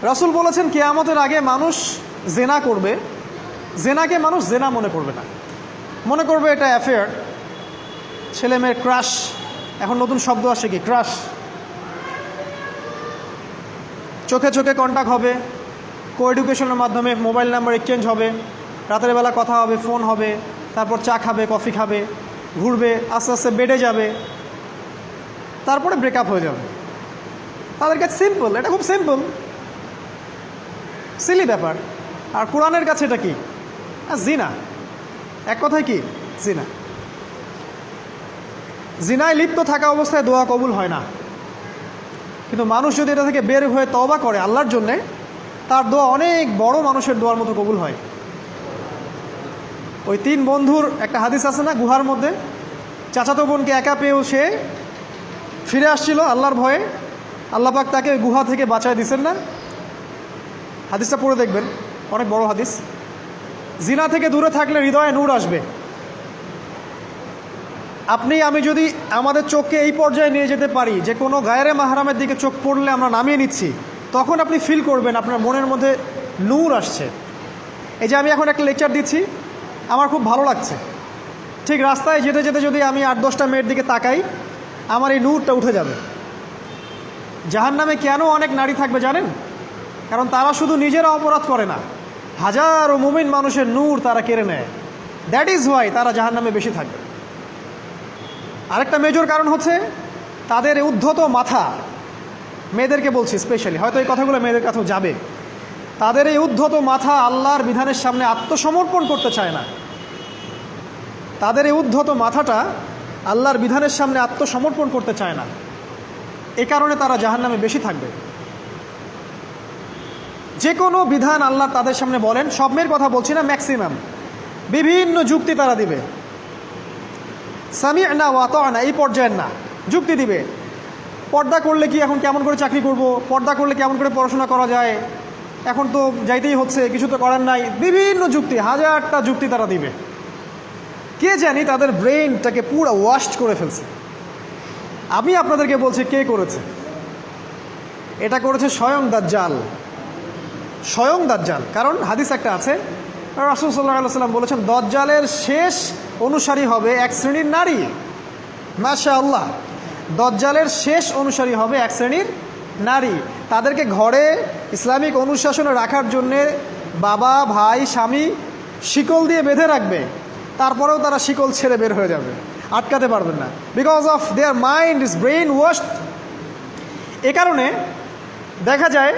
রাসূল বলেছেন কিয়ামতের আগে মানুষ জেনা করবে, জেনাকে মানুষ জেনা মনে করবে না, মনে করবে এটা অ্যাফেয়ার, ছেলে মেয়ের ক্রাশ। এখন নতুন শব্দ আসে কি, ক্রাশ। চোখে চোখে কন্ট্যাক্ট হবে, কো এডুকেশনের মাধ্যমে মোবাইল নাম্বার এক্সচেঞ্জ হবে, রাতের বেলা কথা হবে, ফোন হবে, তারপর চা খাবে, কফি খাবে, ঘুরবে, আস্তে আস্তে বেডে যাবে, তারপরে ব্রেকআপ হয়ে যাবে। তাদের কাছে সিম্পল, এটা খুব সিম্পল, সিলি ব্যাপার। আর কোরআনের কাছে এটা কি, জিনা। এক কথায় কি, জিনা। জিনায় লিপ্ত থাকা অবস্থায় দোয়া কবুল হয় না, কিন্তু মানুষ যদি এটা থেকে বের হয়ে তওবা করে আল্লাহর জন্যে, তার দোয়া অনেক বড় মানুষের দোয়ার মতো কবুল হয়। ওই 3 বন্ধুর একটা হাদিস আছে না, গুহার মধ্যে চাচাতো বোনকে একা পেয়েও সে ফিরে আসছিল আল্লাহর ভয়ে, আল্লাহ পাক তাকে গুহা থেকে বাঁচায় দিচ্ছেন না? হাদিসটা পড়ে দেখবেন, অনেক বড় হাদিস। জিনা থেকে দূরে থাকলে হৃদয়ে নূর আসবে। আপনি আমি যদি আমাদের চোখকে এই পর্যায়ে নিয়ে যেতে পারি যে কোনো গায়রে মাহরামের দিকে চোখ পড়লে আমরা নামিয়ে নিচ্ছি, তখন আপনি ফিল করবেন আপনার মনের মধ্যে নূর আসছে। এই যে আমি এখন একটা লেকচার দিচ্ছি, আমার খুব ভালো লাগছে। ঠিক রাস্তায় যেতে যেতে যদি আমি 8-10টা মেয়ের দিকে তাকাই, আমার এই নূরটা উঠে যাবে। জাহান্নামে কেন অনেক নারী থাকবে জানেন? কারণ তারা শুধু নিজেরা অপরাধ করে না, হাজারো মুমিন মানুষের নূর তারা কেড়ে নেয়। দ্যাট ইজ ওয়াই তারা জাহান্নামে বেশি থাকবে। আরেকটা মেজর কারণ হচ্ছে তাদের উদ্ধত মাথা। মেয়েদেরকে বলছি স্পেশালি, হয়তো এই কথাগুলো মেয়েদের কাছেও যাবে। তাদের এই উদ্ধত মাথা আল্লাহর বিধানের সামনে আত্মসমর্পণ করতে চায় না। তাদের এই উদ্ধত মাথাটা আল্লাহর বিধানের সামনে আত্মসমর্পণ করতে চায় না, এ কারণে তারা জাহান্নামে বেশি থাকবে। যে কোনো বিধান আল্লাহ তাদের সামনে বলেন, সব মেয়ের কথা বলছি না, ম্যাক্সিমাম বিভিন্ন যুক্তি তারা দিবে। সামি'না ওয়া আতা'না এই পর্যায়ের না, যুক্তি দিবে। পর্দা করলে কি এখন কেমন করে চাকরি করব, পর্দা করলে কেমন করে পড়াশোনা করা যায়, এখন তো যাইতেই হচ্ছে, কিছু তো করার নাই, বিভিন্ন যুক্তি, হাজারটা যুক্তি তারা দিবে। কে জানি তাদের ব্রেইনটাকে পুরো ওয়াশড করে ফেলছে। আমি আপনাদেরকে বলছি কে করেছে, এটা করেছে স্বয়ং দাজ্জাল। স্বয়ং দাজ্জাল। কারণ হাদিস একটা আছে, রাসূল সাল্লাল্লাহু আলাইহি ওয়াসাল্লাম বলেছেন দাজ্জালের শেষ অনুসারী হবে এক শ্রেণীর নারী। মাশাআল্লাহ, দাজ্জালের শেষ অনুসারী হবে এক শ্রেণীর নারী। তাদেরকে ঘরে ইসলামিক অনুশাসনে রাখার জন্যে বাবা, ভাই, স্বামী শিকল দিয়ে বেঁধে রাখবে, তারপরেও তারা শিকল ছেড়ে বের হয়ে যাবে, আটকাতে পারবেন না। Because of their mind is brain washed. এ কারণে দেখা যায়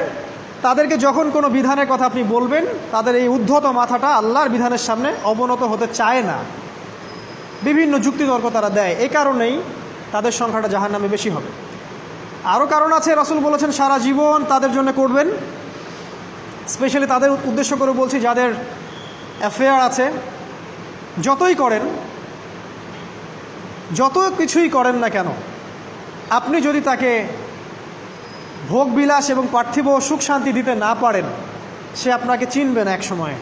তাদেরকে যখন কোনো বিধানের কথা আপনি বলবেন, তাদের এই উদ্ধত মাথাটা আল্লাহর বিধানের সামনে অবনত হতে চায় না, বিভিন্ন যুক্তিতর্ক তারা দেয়। এই কারণেই তাদের সংখ্যাটা জাহান্নামে বেশি হবে। আরও কারণ আছে, রাসূল বলেছেন সারা জীবন তাদের জন্য করবেন। স্পেশালি তাদের উদ্দেশ্য করে বলছি যাদের অ্যাফেয়ার আছে। যতই করেন, যত কিছুই করেন না কেন, আপনি যদি তাকে ভোগ বিলাস এবং পার্থিব সুখ শান্তি দিতে না পারেন, সে আপনাকে চিনবে না এক সময়ে।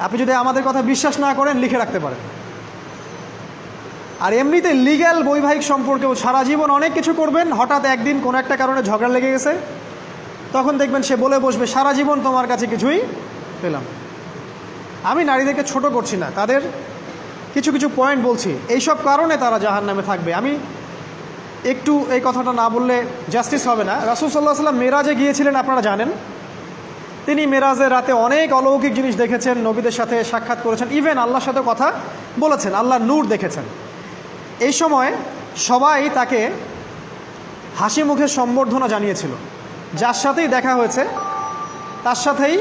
আপনি যদি আমাদের কথা বিশ্বাস না করেন, লিখে রাখতে পারেন। আর এমনিতে লিগ্যাল বৈবাহিক সম্পর্কেও সারা জীবন অনেক কিছু করবেন, হঠাৎ একদিন কোনো একটা কারণে ঝগড়া লেগে গেছে, তখন দেখবেন সে বলে বসবে সারা জীবন তোমার কাছে কিছুই পেলাম। আমি নারীদেরকে ছোট করছি না, তাদের কিছু কিছু পয়েন্ট বলছি, এইসব কারণে তারা জাহান্নামে থাকবে। আমি একটু এই কথাটা না বললে জাস্টিস হবে না। রাসূল সাল্লাল্লাহু আলাইহি ওয়াসাল্লাম মেরাজে গিয়েছিলেন, আপনারা জানেন। তিনি মেরাজের রাতে অনেক অলৌকিক জিনিস দেখেছেন, নবীদের সাথে সাক্ষাৎ করেছেন, ইভেন আল্লাহর সাথে কথা বলেছেন, আল্লাহর নূর দেখেছেন। এই সময় সবাই তাকে হাসি মুখে সম্বর্ধনা জানিয়েছিল। যার সাথেই দেখা হয়েছে তার সাথেই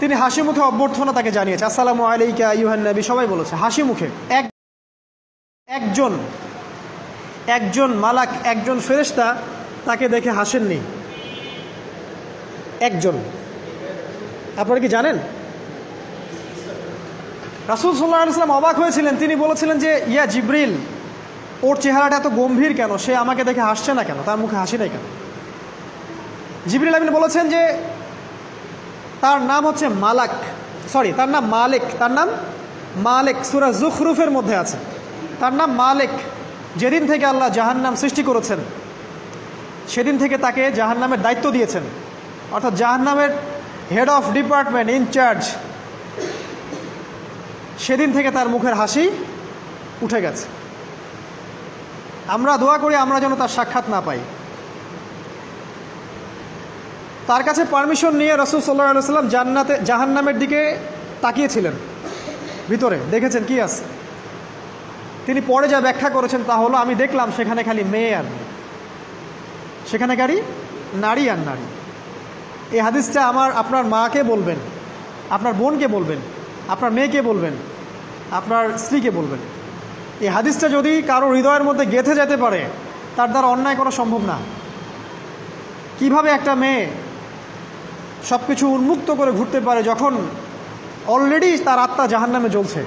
তিনি হাসি মুখে অভ্যর্থনা তাকে জানিয়েছে, আসসালামু আলাইকা আইয়ুহান নবী, সবাই বলেছে হাসি মুখে। একজন মালাক, একজন ফেরেশতা তাকে দেখে হাসেননি, একজন। আপনারা কি জানেন? রাসূল সাল্লাল্লাহু আলাইহি ওয়াসাল্লাম অবাক হয়েছিলেন। তিনি বলেছিলেন যে ইয়া জিবরিল, ওর চেহারাটা এত গম্ভীর কেন, সে আমাকে দেখে হাসছে না কেন, তার মুখে হাসি নাই কেন? জিবরিল আমিন বলেছেন যে তার নাম হচ্ছে মালাক, সরি তার নাম মালিক, তার নাম মালিক, সূরা যুখরুফের মধ্যে আছে, তার নাম মালিক। যেদিন থেকে আল্লাহ জাহান্নাম সৃষ্টি করেছেন, সেদিন থেকে তাকে জাহান্নামের দায়িত্ব দিয়েছেন, অর্থাৎ জাহান্নামের হেড অফ ডিপার্টমেন্ট ইনচার্জ। সেদিন থেকে তার মুখের হাসি উঠে গেছে। আমরা দোয়া করি আমরা যেন তার সাক্ষাৎ না পাই। তার কাছে পারমিশন নিয়ে রাসূল সাল্লাল্লাহু আলাইহি ওয়াসাল্লাম জাহান্নামের দিকে তাকিয়েছিলেন, ভিতরে দেখেছেন কি আছে। তিনি পরে যা ব্যাখ্যা করেছেন তা হলো, আমি দেখলাম সেখানে খালি মেয়ে আর মেয়ে, সেখানে খালি নারী আর নারী। এই হাদিসটা আপনার মাকে বলবেন, আপনার বোনকে বলবেন, আপনার মেয়েকে বলবেন, আপনার স্ত্রীকে বলবেন। এই হাদিসটা যদি কারো হৃদয়ের মধ্যে গেঁথে যেতে পারে, তার দ্বারা অন্যায় করা সম্ভব না। কিভাবে একটা মেয়ে সব কিছু উন্মুক্ত করে ঘুরতে পারে যখন অলরেডি তার আত্মা জাহান্নামে জ্বলছে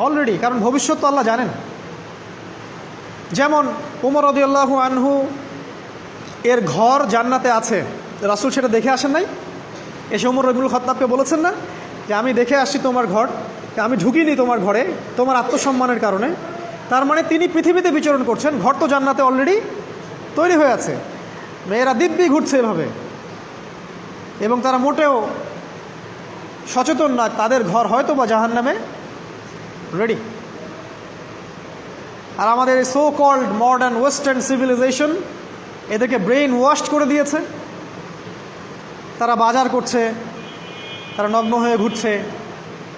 অলরেডি, কারণ ভবিষ্যৎ তো আল্লাহ জানেন। যেমন উমর রাদিয়াল্লাহু আনহু এর ঘর জান্নাতে আছে, রাসূল সেটা দেখে আসেন নাই? এসে উমর ইবনুল খাত্তাবকে বলেছেন না যে আমি দেখে আসছি তোমার ঘর, আমি ঢুকিনি তোমার ঘরে তোমার আত্মসম্মানের কারণে। তার মানে তিনি পৃথিবীতে বিচরণ করছেন, ঘর তো জান্নাতে অলরেডি তৈরি হয়ে আছে। মেয়েরা দিব্যি ঘুরছে এভাবে, এবং তারা মোটেও সচেতন না তাদের ঘর হয়তো বা জাহান্নামে রেডি। আর আমাদের এই so called modern western civilization এদেরকে ব্রেইন ওয়াশড করে দিয়েছে। তারা বাজার করছে, তারা নগ্ন হয়ে ঘুরছে,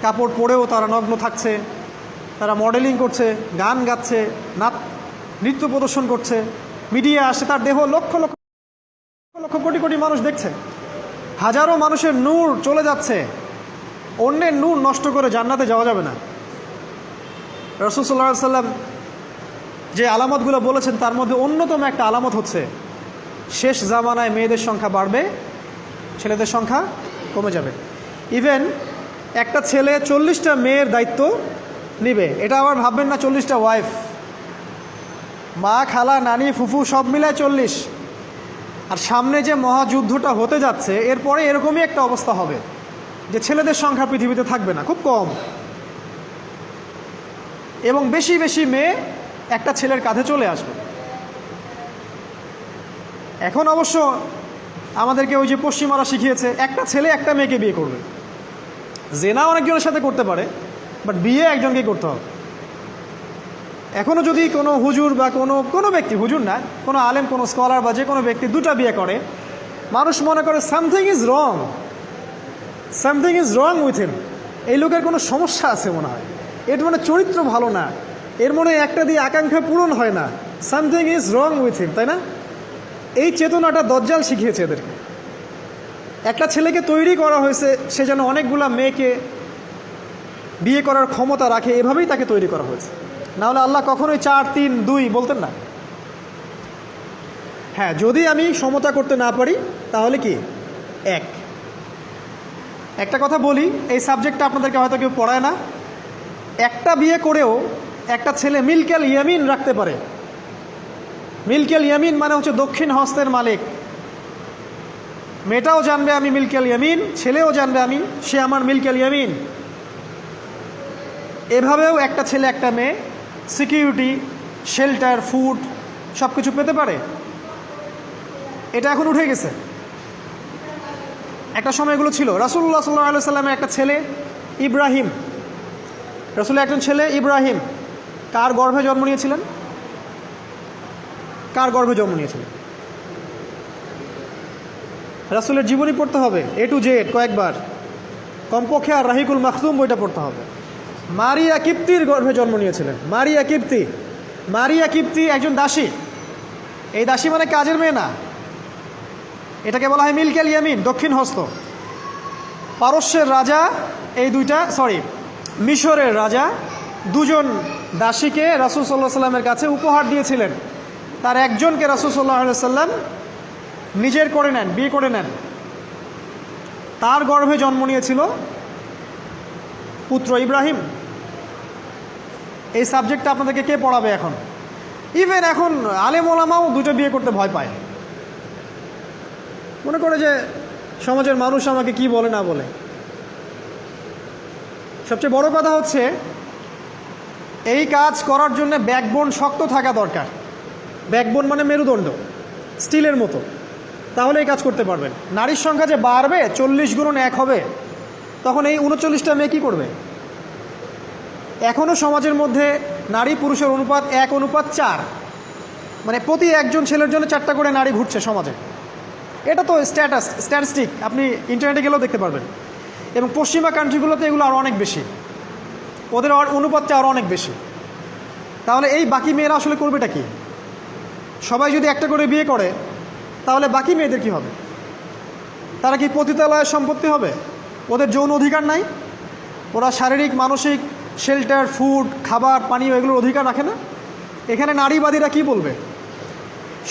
কাপড় পরেও তারা নগ্ন থাকছে, তারা মডেলিং করছে, গান গাচ্ছে, নৃত্য প্রদর্শন করছে, মিডিয়া আসে, তার দেহ লক্ষ লক্ষ লক্ষ কোটি কোটি মানুষ দেখছে। হাজারো মানুষের নূর চলে যাচ্ছে, অন্যের নূর নষ্ট করে জান্নাতে যাওয়া যাবে না। রাসূল সাল্লাল্লাহু আলাইহি ওয়াসাল্লাম যে আলামতগুলো বলেছেন তার মধ্যে অন্যতম একটা আলামত হচ্ছে শেষ জামানায় মেয়েদের সংখ্যা বাড়বে, ছেলেদের সংখ্যা কমে যাবে। ইভেন একটা ছেলে 40টা মেয়ের দায়িত্ব নিবে। এটা আবার ভাববেন না 40টা ওয়াইফ, মা, খালা, নানি, ফুফু সব মিলায় 40। আর সামনে যে মহাযুদ্ধটা হতে যাচ্ছে এরপরে এরকমই একটা অবস্থা হবে যে ছেলেদের সংখ্যা পৃথিবীতে থাকবে না, খুব কম, এবং বেশি বেশি মেয়ে একটা ছেলের কাঁধে চলে আসবে। এখন অবশ্য আমাদেরকে ওই যে পশ্চিমারা শিখিয়েছে একটা ছেলে একটা মেয়েকে বিয়ে করবে। জেনা অনেকজনের সাথে করতে পারে, বাট বিয়ে একজনকেই করতে হবে। এখনও যদি কোনো হুজুর বা কোনো ব্যক্তি, হুজুর না, কোনো আলেম, কোনো স্কলার বা যে কোনো ব্যক্তি দুটা বিয়ে করে, মানুষ মনে করে something is wrong, something is wrong with him. এই লোকের কোনো সমস্যা আছে মনে হয়, এর মানে চরিত্র ভালো না, এর মনে একটা দিয়ে আকাঙ্ক্ষা পূরণ হয় না, something is wrong with him, তাই না? এই চেতনাটা দজ্জাল শিখিয়েছে এদেরকে। একটা ছেলেকে তৈরি করা হয়েছে সে যেন অনেকগুলা মেয়েকে বিয়ে করার ক্ষমতা রাখে, এভাবেই তাকে তৈরি করা হয়েছে। নাহলে আল্লাহ কখনোই 4, 3, 2 বলতেন না। হ্যাঁ, যদি আমি সমতা করতে না পারি তাহলে কি একটা কথা বলি, এই সাবজেক্টটা আপনাদেরকে হয়তো কেউ পড়ায় না। একটা বিয়ে করেও একটা ছেলে মিলকেল ইয়ামিন রাখতে পারে। মিলকেল ইয়ামিন মানে হচ্ছে দক্ষিণ হস্তের মালিক। মেয়েটাও জানবে আমি মিলকেল ইয়ামিন, ছেলেও জানবে সে আমার মিলকেল ইয়ামিন। এভাবেও একটা ছেলে একটা মেয়ে সিকিউরিটি, শেল্টার, ফুড সব কিছু পেতে পারে। এটা এখন উঠে গেছে, একটা সময় এগুলো ছিল। রাসূলুল্লাহ সাল্লাল্লাহু আলাইহি ওয়াসাল্লামের একটা ছেলে ইব্রাহিম, রাসূলের একজন ছেলে ইব্রাহিম কার গর্ভে জন্ম নিয়েছিলেন? কার গর্ভে জন্ম নিয়েছিলেন? রাসূলের জীবনী পড়তে হবে A to Z কয়েকবার, কমপক্ষে, আর রাহিকুল মাখতুম বইটা পড়তে হবে। মারিয়া কিপ্তির গর্ভে জন্ম নিয়েছিলেন। মারিয়া কিপ্তি একজন দাসী। এই দাসী মানে কাজের মেয়ে না, এটাকে বলা হয় মিলকেল ইয়ামিন, দক্ষিণ হস্ত। পারস্যের রাজা মিশরের রাজা দুজন দাসীকে রাসূল সাল্লাল্লাহু আলাইহি সাল্লামের কাছে উপহার দিয়েছিলেন। তার একজনকে রাসূল সাল্লাল্লাহু আলাইহি সাল্লাম নিজের করে নেন, বিয়ে করে নেন। তার গর্ভে জন্ম নিয়েছিল পুত্র ইব্রাহিম। এই সাবজেক্টটা আপনাদেরকে কে পড়াবে এখন? ইভেন এখন আলেম ওলামাও দুটো বিয়ে করতে ভয় পায়, মনে করে যে সমাজের মানুষ আমাকে কি বলে না বলে। সবচেয়ে বড় কথা হচ্ছে এই কাজ করার জন্য ব্যাকবোন শক্ত থাকা দরকার। ব্যাকবোন মানে মেরুদণ্ড, স্টিলের মতো, তাহলে এই কাজ করতে পারবেন। নারীর সংখ্যা যে বাড়বে 40x1 হবে, তখন এই 39টা মেয়ে কী করবে? এখনও সমাজের মধ্যে নারী পুরুষের অনুপাত 1:4, মানে প্রতি একজন ছেলের জন্য 4টা করে নারী ঘুরছে সমাজে। এটা তো স্ট্যাটিস্টিক, আপনি ইন্টারনেটে গেলেও দেখতে পারবেন। এবং পশ্চিমা কান্ট্রিগুলোতে এগুলো আরও অনেক বেশি, ওদের অনুপাতটা আরও অনেক বেশি। তাহলে এই বাকি মেয়েরা আসলে করবেটা কি? সবাই যদি একটা করে বিয়ে করে, তাহলে বাকি মেয়েদের কি হবে? তারা কি পতিতালয়ের সম্পত্তি হবে? ওদের যৌন অধিকার নাই? ওরা শারীরিক, মানসিক, শেল্টার, ফুড, খাবার, পানীয় এগুলোর অধিকার রাখে না? এখানে নারীবাদীরা কি বলবে?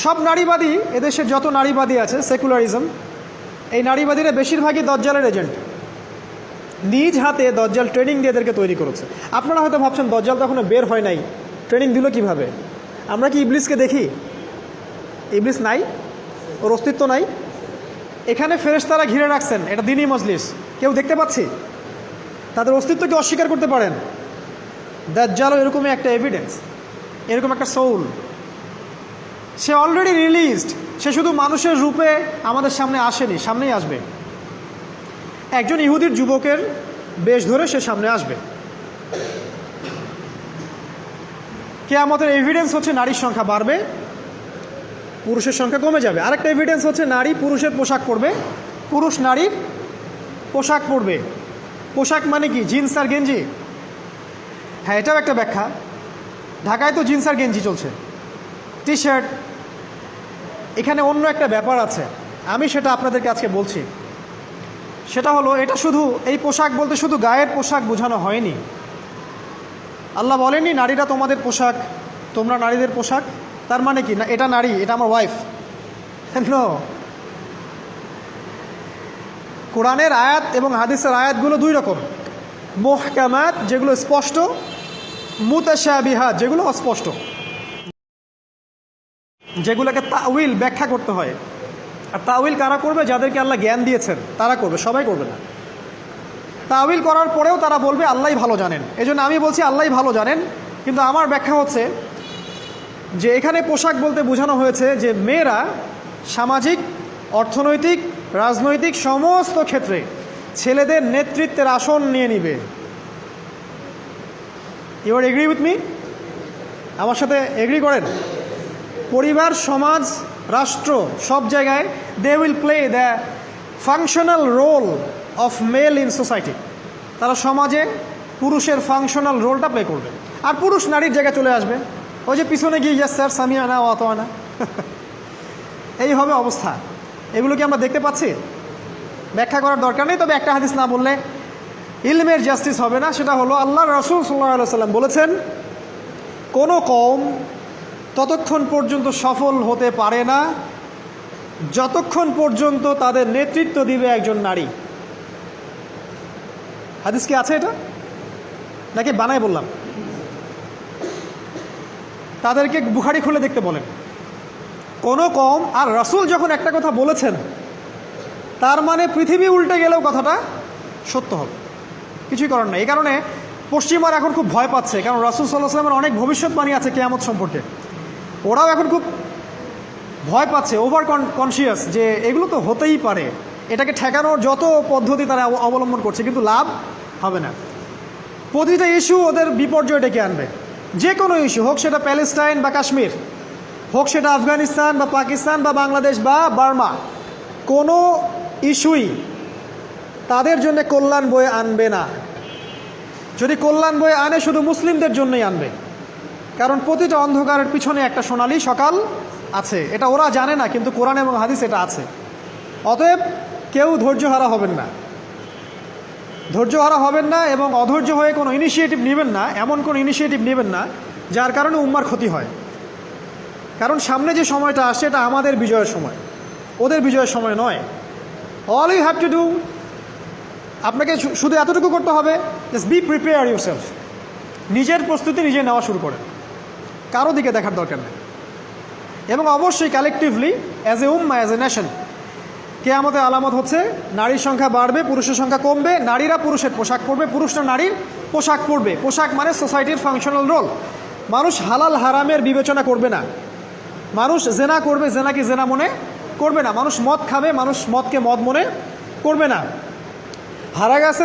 সব নারীবাদী, এদেশের যত নারীবাদী আছে, সেকুলারিজম, এই নারীবাদীরা বেশিরভাগই দজ্জালের এজেন্ট। নিজ হাতে দজ্জাল ট্রেনিং দিয়ে এদেরকে তৈরি করেছে। আপনারা হয়তো ভাবছেন দজ্জাল তো এখনো বের হয় নাই, ট্রেনিং দিল কিভাবে? আমরা কি ইবলিসকে দেখি? ইবলিস নাই, ওর অস্তিত্ব নাই। এখানে ফেরেশতারা ঘিরে রাখছেন, এটা দ্বীনি মজলিস, কেউ দেখতে পাচ্ছি? তাদের অস্তিত্ব কি অস্বীকার করতে পারেন? দাজ্জালও এরকমই একটা এভিডেন্স, এরকম একটা সোল। সে অলরেডি রিলিজড, সে শুধু মানুষের রূপে আমাদের সামনে আসেনি, সামনেই আসবে। একজন ইহুদির যুবকের বেশ ধরে সে সামনে আসবে। কিয়ামতের এভিডেন্স হচ্ছে নারীর সংখ্যা বাড়বে, পুরুষের সংখ্যা কমে যাবে। আরেকটা এভিডেন্স হচ্ছে নারী পুরুষের পোশাক পরবে, পুরুষ নারীর পোশাক পরবে। পোশাক মানে কি? জিন্স আর গেঞ্জি? হ্যাঁ, এটাও একটা ব্যাখ্যা। ঢাকায় তো জিন্স আর গেঞ্জি চলছে, টি শার্ট। এখানে অন্য একটা ব্যাপার আছে, আমি সেটা আপনাদেরকে আজকে বলছি। সেটা হলো, এটা শুধু এই পোশাক বলতে শুধু গায়ের পোশাক বোঝানো হয়নি। আল্লাহ বলেননি নারীরা তোমাদের পোশাক, তোমরা নারীদের পোশাক। তার মানে কি? না এটা নারী, এটা আমার ওয়াইফ। নো, কোরআনের আয়াত এবং হাদিসের আয়াতগুলো দুই রকম। মুহকামাত যেগুলো স্পষ্ট, মুতাশাবিহাত যেগুলো অস্পষ্ট, যেগুলোকে তাউইল ব্যাখ্যা করতে হয়। আর তাউইল কারা করবে? যাদেরকে আল্লাহ জ্ঞান দিয়েছেন তারা করবে, সবাই করবে না। তাউইল করার পরেও তারা বলবে আল্লাহই ভালো জানেন। এজন্য আমি বলছি আল্লাহই ভালো জানেন, কিন্তু আমার ব্যাখ্যা হচ্ছে যে এখানে পোশাক বলতে বোঝানো হয়েছে যে মেয়েরা সামাজিক, অর্থনৈতিক, রাজনৈতিক সমস্ত ক্ষেত্রে ছেলেদের নেতৃত্বের আসন নিয়ে নিবে। You are agree with me? আমার সাথে এগ্রি করেন? পরিবার, সমাজ, রাষ্ট্র, সব জায়গায় they will play the functional role of male in society. তারা সমাজে পুরুষের ফাংশনাল রোলটা প্লে করবে, আর পুরুষ নারীর জায়গায় চলে আসবে। ওই যে পিছনে গিয়ে ইয়াস স্যার সামিয়ানা ও আতোয়ানা, এই হবে অবস্থা। এগুলো কি আমরা দেখতে পাচ্ছি? ব্যাখ্যা করার দরকার নেই, তবে একটা হাদিস না বললে ইলমের জাস্টিস হবে না। সেটা হলো আল্লাহ রাসূল সাল্লাল্লাহু আলাইহি ওয়াসাল্লাম বলেছেন, কোনো কওম ততক্ষণ পর্যন্ত সফল হতে পারে না যতক্ষণ পর্যন্ত তাদের নেতৃত্ব দিবে একজন নারী। হাদিস কি আছে এটা, নাকি বানায় বললাম? তাদেরকে বুখারী খুলে দেখতে বলেন। কোনো কওম, আর রাসূল যখন একটা কথা বলেছেন তার মানে পৃথিবী উল্টে গেলেও কথাটা সত্য হবে, কিছুই করার নাই। এই কারণে পশ্চিমার এখন খুব ভয় পাচ্ছে, কারণ রাসূল সাল্লাল্লাহু আলাইহি ওয়াসাল্লামের অনেক ভবিষ্যৎবাণী আছে কিয়ামত সম্পর্কে। ওরাও এখন খুব ভয় পাচ্ছে, ওভার কনসিয়াস যে এগুলো তো হতেই পারে। এটাকে ঠেকানোর যত পদ্ধতি তারা অবলম্বন করছে, কিন্তু লাভ হবে না। প্রতিটা ইস্যু ওদের বিপর্যয় ডেকে আনবে। যে কোনো ইস্যু হোক, সেটা প্যালেস্টাইন বা কাশ্মীর হোক, সেটা আফগানিস্তান বা পাকিস্তান বা বাংলাদেশ বা বার্মা, কোনো ইস্যুই তাদের জন্য কল্যাণ বয়ে আনবে না। যদি কল্যাণ বয়ে আনে, শুধু মুসলিমদের জন্যই আনবে, কারণ প্রতিটা অন্ধকারের পিছনে একটা সোনালী সকাল আছে। এটা ওরা জানে না, কিন্তু কোরআন এবং হাদিস এটা আছে। অতএব কেউ ধৈর্যহারা হবেন না, ধৈর্যহারা হবেন না, এবং অধৈর্য হয়ে কোনো ইনিশিয়েটিভ নেবেন না, এমন কোনো ইনিশিয়েটিভ নেবেন না যার কারণে উম্মার ক্ষতি হয়। কারণ সামনে যে সময়টা আসছে এটা আমাদের বিজয়ের সময়, ওদের বিজয়ের সময় নয়। All you have to do, আপনাকে শুধু এতটুকু করতে হবে, জাস্ট বি প্রিপেয়ার ইউরসেলফ। নিজের প্রস্তুতি নিজে নেওয়া শুরু করেন, কারো দিকে দেখার দরকার নেই। এবং অবশ্যই collectively as a Umma, as a nation, কিয়ামতের আলামত হচ্ছে নারীর সংখ্যা বাড়বে, পুরুষের সংখ্যা কমবে। নারীরা পুরুষের পোশাক পরবে, পুরুষরা নারীর পোশাক পরবে। পোশাক মানে সোসাইটির ফাংশনাল রোল। মানুষ হালাল হারামের বিবেচনা করবে না, মানুষ জেনা করবে, জেনাকে জেনা মনে করবে না। মানুষ মদ খাবে, মানুষ মদকে মদ মনে করবে না। হারা গেছে